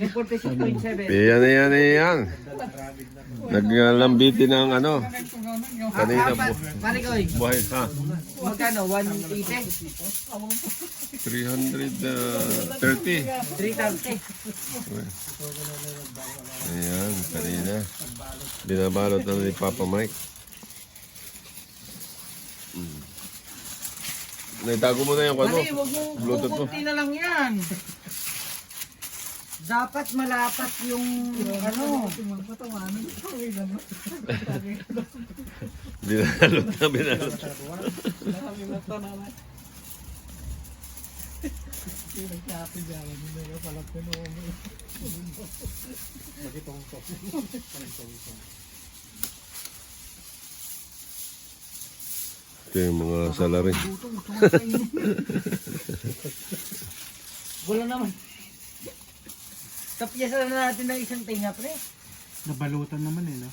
46.7. Yan. Naglambitin ng ano. Kanina po. Pare ko, Buhay ha. magkano? 180? 330. 330. Ayan, kanina. Binabalot na ni Papa Mike. Naitago mo na yung ano. Pare, huwag mo Bluetooth mo. kukunti na lang yan. Dapat malapat yung ano. Binalot. Ito yung mga salary. Wala naman. Tapyasan na natin ng isang tinga, pre. Nabalutan naman eh, no?